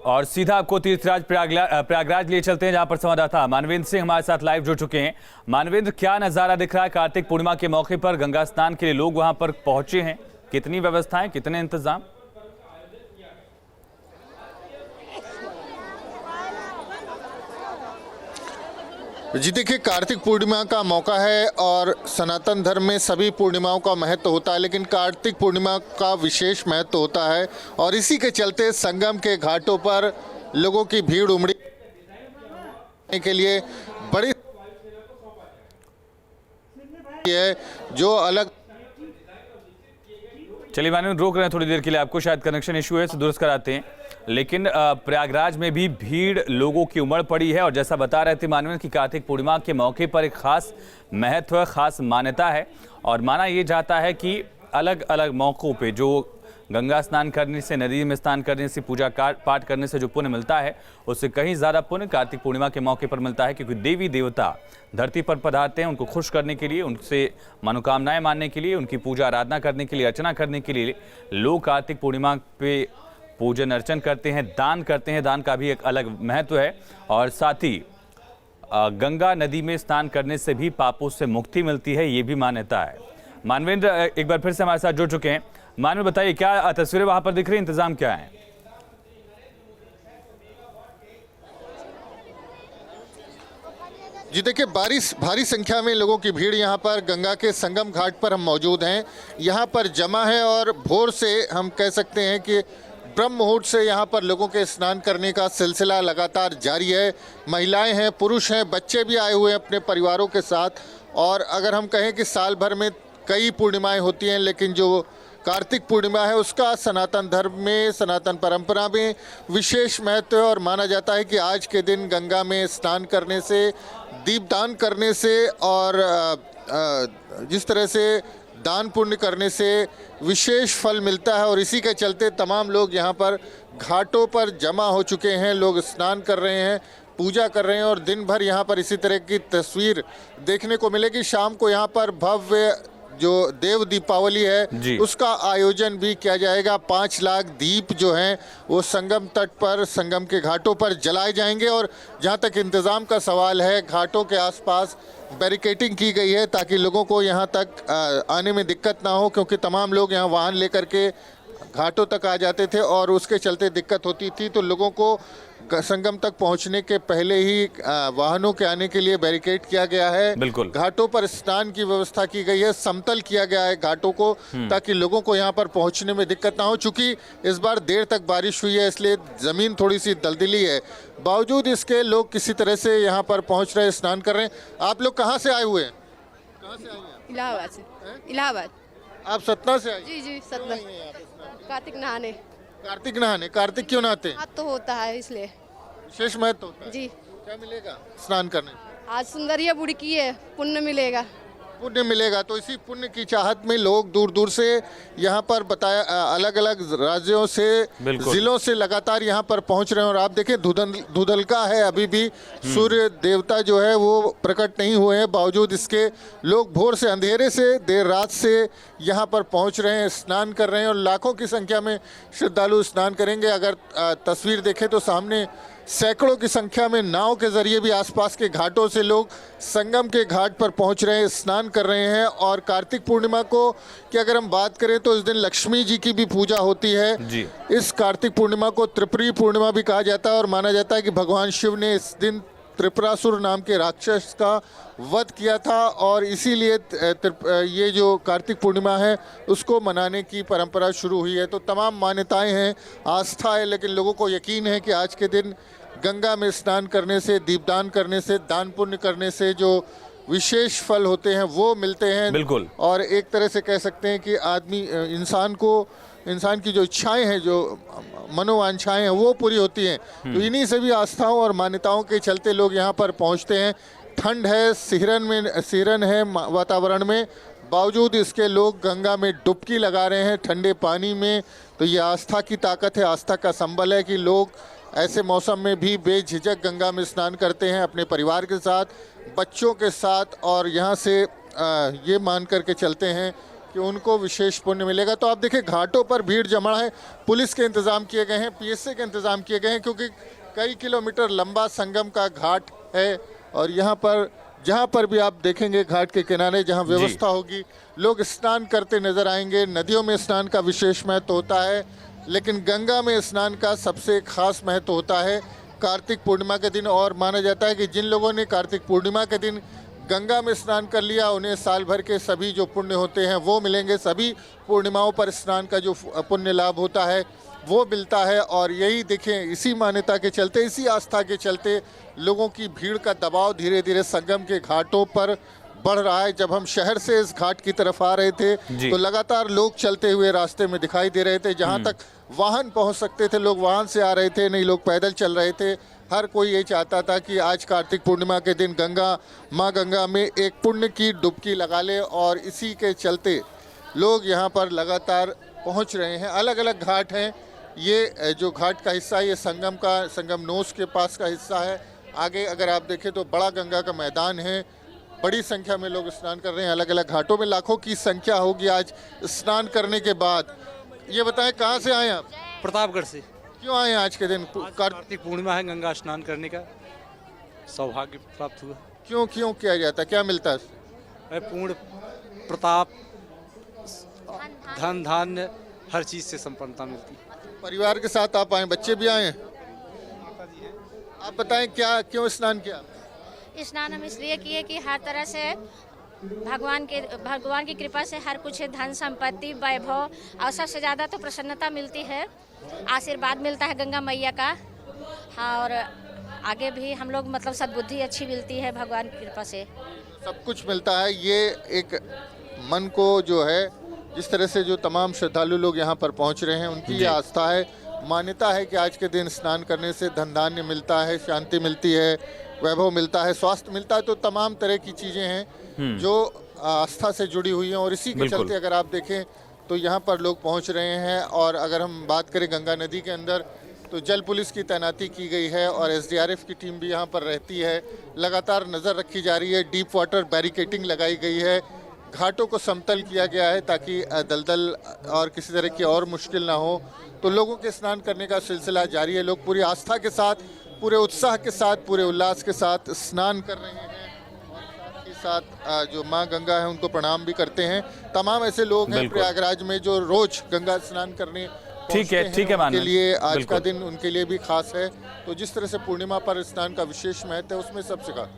और सीधा आपको तीर्थराज प्रयागराज लिए चलते हैं, जहां पर संवाददाता मानवेंद्र सिंह हमारे साथ लाइव जुड़ चुके हैं। मानवेंद्र, क्या नजारा दिख रहा है? कार्तिक पूर्णिमा के मौके पर गंगा स्नान के लिए लोग वहां पर पहुंचे हैं, कितनी व्यवस्थाएं, कितने इंतजाम? जी देखिए, कार्तिक पूर्णिमा का मौका है और सनातन धर्म में सभी पूर्णिमाओं का महत्व होता है, लेकिन कार्तिक पूर्णिमा का विशेष महत्व होता है और इसी के चलते संगम के घाटों पर लोगों की भीड़ उमड़ी के लिए बड़ी है जो अलग। चलिए मानवेंद्र, रोक रहे हैं थोड़ी देर के लिए, आपको शायद कनेक्शन इशू है, दुरुस्त कराते हैं। लेकिन प्रयागराज में भी भीड़ लोगों की उमड़ पड़ी है और जैसा बता रहे थे मानवेंद्र कि कार्तिक पूर्णिमा के मौके पर एक खास महत्व है, खास मान्यता है और माना ये जाता है कि अलग अलग मौक़ों पे जो गंगा स्नान करने से, नदी में स्नान करने से, पूजा पाठ करने से जो पुण्य मिलता है, उससे कहीं ज़्यादा पुण्य कार्तिक पूर्णिमा के मौके पर मिलता है, क्योंकि देवी देवता धरती पर पधारते हैं उनको खुश करने के लिए, उनसे मनोकामनाएं मानने के लिए, उनकी पूजा आराधना करने के लिए, अर्चना करने के लिए लोग कार्तिक पूर्णिमा पे पूजन अर्चन करते हैं, दान करते हैं। दान का भी एक अलग महत्व है और साथ ही गंगा नदी में स्नान करने से भी पापों से मुक्ति मिलती है, ये भी मान्यता है। मानवेंद्र एक बार फिर से हमारे साथ जुड़ चुके हैं। मानवेंद्र, बताइए क्या तस्वीरें वहां पर दिख रही हैं, इंतजाम क्या है? जी देखिए, भारी संख्या में लोगों की भीड़ यहाँ पर गंगा के संगम घाट पर हम मौजूद हैं, यहाँ पर जमा है और भोर से हम कह सकते हैं कि ब्रह्म मुहूर्त से यहाँ पर लोगों के स्नान करने का सिलसिला लगातार जारी है। महिलाएं हैं, पुरुष हैं, बच्चे भी आए हुए हैं अपने परिवारों के साथ। और अगर हम कहें कि साल भर में कई पूर्णिमाएं होती हैं, लेकिन जो कार्तिक पूर्णिमा है उसका सनातन धर्म में, सनातन परंपरा में विशेष महत्व है और माना जाता है कि आज के दिन गंगा में स्नान करने से, दीपदान करने से और जिस तरह से दान पुण्य करने से विशेष फल मिलता है और इसी के चलते तमाम लोग यहाँ पर घाटों पर जमा हो चुके हैं। लोग स्नान कर रहे हैं, पूजा कर रहे हैं और दिन भर यहाँ पर इसी तरह की तस्वीर देखने को मिलेगी। शाम को यहाँ पर भव्य जो देव दीपावली है उसका आयोजन भी किया जाएगा। 5 लाख दीप जो हैं वो संगम तट पर, संगम के घाटों पर जलाए जाएंगे और जहाँ तक इंतज़ाम का सवाल है, घाटों के आसपास बैरिकेटिंग की गई है ताकि लोगों को यहाँ तक आने में दिक्कत ना हो, क्योंकि तमाम लोग यहाँ वाहन लेकर के घाटों तक आ जाते थे और उसके चलते दिक्कत होती थी। तो लोगों को संगम तक पहुंचने के पहले ही वाहनों के आने के लिए बैरिकेड किया गया है। बिल्कुल, घाटों पर स्नान की व्यवस्था की गई है, समतल किया गया है घाटों को ताकि लोगों को यहाँ पर पहुंचने में दिक्कत ना हो। चूंकि इस बार देर तक बारिश हुई है इसलिए जमीन थोड़ी सी दलदली है, बावजूद इसके लोग किसी तरह से यहाँ पर पहुँच रहे हैं, स्नान कर रहे हैं। आप लोग कहाँ से आए हुए हैं? कहाँ से आए हैं? इलाहाबाद से। इलाहाबाद। आप सतना से आए? जी सतना। कार्तिक नहाने। कार्तिक नहाने? कार्तिक क्यों नहाते हैं? आज तो होता है इसलिए विशेष महत्व होता है जी। क्या मिलेगा स्नान करने? आज सुंदरिया बुड़की है, पुण्य मिलेगा। पुण्य मिलेगा, तो इसी पुण्य की चाहत में लोग दूर दूर से यहाँ पर बताया, अलग अलग राज्यों से, जिलों से लगातार यहाँ पर पहुँच रहे हैं। और आप देखें धुंधलका है, अभी भी सूर्य देवता जो है वो प्रकट नहीं हुए हैं, बावजूद इसके लोग भोर से, अंधेरे से, देर रात से यहाँ पर पहुँच रहे हैं, स्नान कर रहे हैं और लाखों की संख्या में श्रद्धालु स्नान करेंगे। अगर तस्वीर देखें तो सामने सैकड़ों की संख्या में नाव के जरिए भी आसपास के घाटों से लोग संगम के घाट पर पहुंच रहे हैं, स्नान कर रहे हैं। और कार्तिक पूर्णिमा को कि अगर हम बात करें तो इस दिन लक्ष्मी जी की भी पूजा होती है जी। इस कार्तिक पूर्णिमा को त्रिपुरी पूर्णिमा भी कहा जाता है और माना जाता है कि भगवान शिव ने इस दिन त्रिपुरासुर नाम के राक्षस का वध किया था और इसीलिए ये जो कार्तिक पूर्णिमा है उसको मनाने की परंपरा शुरू हुई है। तो तमाम मान्यताएं हैं, आस्था है, लेकिन लोगों को यकीन है कि आज के दिन गंगा में स्नान करने से, दीपदान करने से, दान पुण्य करने से जो विशेष फल होते हैं वो मिलते हैं। बिल्कुल। और एक तरह से कह सकते हैं कि इंसान की जो इच्छाएं हैं, जो मनोवांछाएं हैं वो पूरी होती हैं। तो इन्हीं सभी आस्थाओं और मान्यताओं के चलते लोग यहाँ पर पहुँचते हैं। ठंड है, सिहरन है वातावरण में, बावजूद इसके लोग गंगा में डुबकी लगा रहे हैं ठंडे पानी में। तो ये आस्था की ताकत है, आस्था का संबल है कि लोग ऐसे मौसम में भी बेझिझक गंगा में स्नान करते हैं अपने परिवार के साथ, बच्चों के साथ और यहाँ से ये मान करके चलते हैं कि उनको विशेष पुण्य मिलेगा। तो आप देखिए घाटों पर भीड़ जमा है, पुलिस के इंतजाम किए गए हैं, पीएसए के इंतजाम किए गए हैं, क्योंकि कई किलोमीटर लंबा संगम का घाट है और यहाँ पर जहाँ पर भी आप देखेंगे घाट के किनारे जहाँ व्यवस्था होगी लोग स्नान करते नजर आएंगे। नदियों में स्नान का विशेष महत्व होता है, लेकिन गंगा में स्नान का सबसे खास महत्व होता है कार्तिक पूर्णिमा के दिन। और माना जाता है कि जिन लोगों ने कार्तिक पूर्णिमा के दिन गंगा में स्नान कर लिया उन्हें साल भर के सभी जो पुण्य होते हैं वो मिलेंगे। सभी पूर्णिमाओं पर स्नान का जो पुण्य लाभ होता है वो मिलता है। और यही देखें, इसी मान्यता के चलते, इसी आस्था के चलते लोगों की भीड़ का दबाव धीरे धीरे संगम के घाटों पर बढ़ रहा है। जब हम शहर से इस घाट की तरफ आ रहे थे तो लगातार लोग चलते हुए रास्ते में दिखाई दे रहे थे। जहां तक वाहन पहुंच सकते थे लोग वाहन से आ रहे थे, नहीं लोग पैदल चल रहे थे। हर कोई ये चाहता था कि आज कार्तिक पूर्णिमा के दिन माँ गंगा में एक पुण्य की डुबकी लगा ले, और इसी के चलते लोग यहाँ पर लगातार पहुँच रहे हैं। अलग अलग घाट हैं, ये जो घाट का हिस्सा है ये संगम नोस के पास का हिस्सा है। आगे अगर आप देखें तो बड़ा गंगा का मैदान है, बड़ी संख्या में लोग स्नान कर रहे हैं। अलग अलग घाटों में लाखों की संख्या होगी आज स्नान करने के बाद। ये बताएं कहाँ से आए आप? प्रतापगढ़ से। क्यों आए हैं आज के दिन? कार्तिक पूर्णिमा है, गंगा स्नान करने का सौभाग्य प्राप्त हुआ। क्यों किया जाता है, क्या मिलता है? पूर्ण प्रताप, धन धान्य हर चीज से संपन्नता मिलती है। परिवार के साथ आप आए, बच्चे भी आए हैं? आप बताएं क्यों स्नान किया? स्नान हम इसलिए किए कि हर तरह से भगवान की कृपा से हर कुछ धन संपत्ति वैभव और सबसे ज़्यादा तो प्रसन्नता मिलती है, आशीर्वाद मिलता है गंगा मैया का। और आगे भी हम लोग मतलब सद्बुद्धि अच्छी मिलती है भगवान की कृपा से, सब कुछ मिलता है। ये एक मन को जो है, जिस तरह से जो तमाम श्रद्धालु लोग यहाँ पर पहुँच रहे हैं उनकी ये आस्था है, मान्यता है कि आज के दिन स्नान करने से धन धान्य मिलता है, शांति मिलती है, वैभव मिलता है, स्वास्थ्य मिलता है। तो तमाम तरह की चीज़ें हैं जो आस्था से जुड़ी हुई हैं, और इसी के चलते अगर आप देखें तो यहाँ पर लोग पहुँच रहे हैं। और अगर हम बात करें गंगा नदी के अंदर तो जल पुलिस की तैनाती की गई है और एसडीआरएफ की टीम भी यहाँ पर रहती है। लगातार नज़र रखी जा रही है, डीप वाटर बैरिकेटिंग लगाई गई है, घाटों को समतल किया गया है ताकि दलदल और किसी तरह की और मुश्किल ना हो। तो लोगों के स्नान करने का सिलसिला जारी है। लोग पूरी आस्था के साथ, पूरे उत्साह के साथ, पूरे उल्लास के साथ स्नान कर रहे हैं और साथ ही साथ जो माँ गंगा है उनको प्रणाम भी करते हैं। तमाम ऐसे लोग हैं प्रयागराज में जो रोज गंगा स्नान करने ठीक है उनके लिए आज का दिन उनके लिए भी खास है। तो जिस तरह से पूर्णिमा पर स्नान का विशेष महत्व है उसमें सबसे खास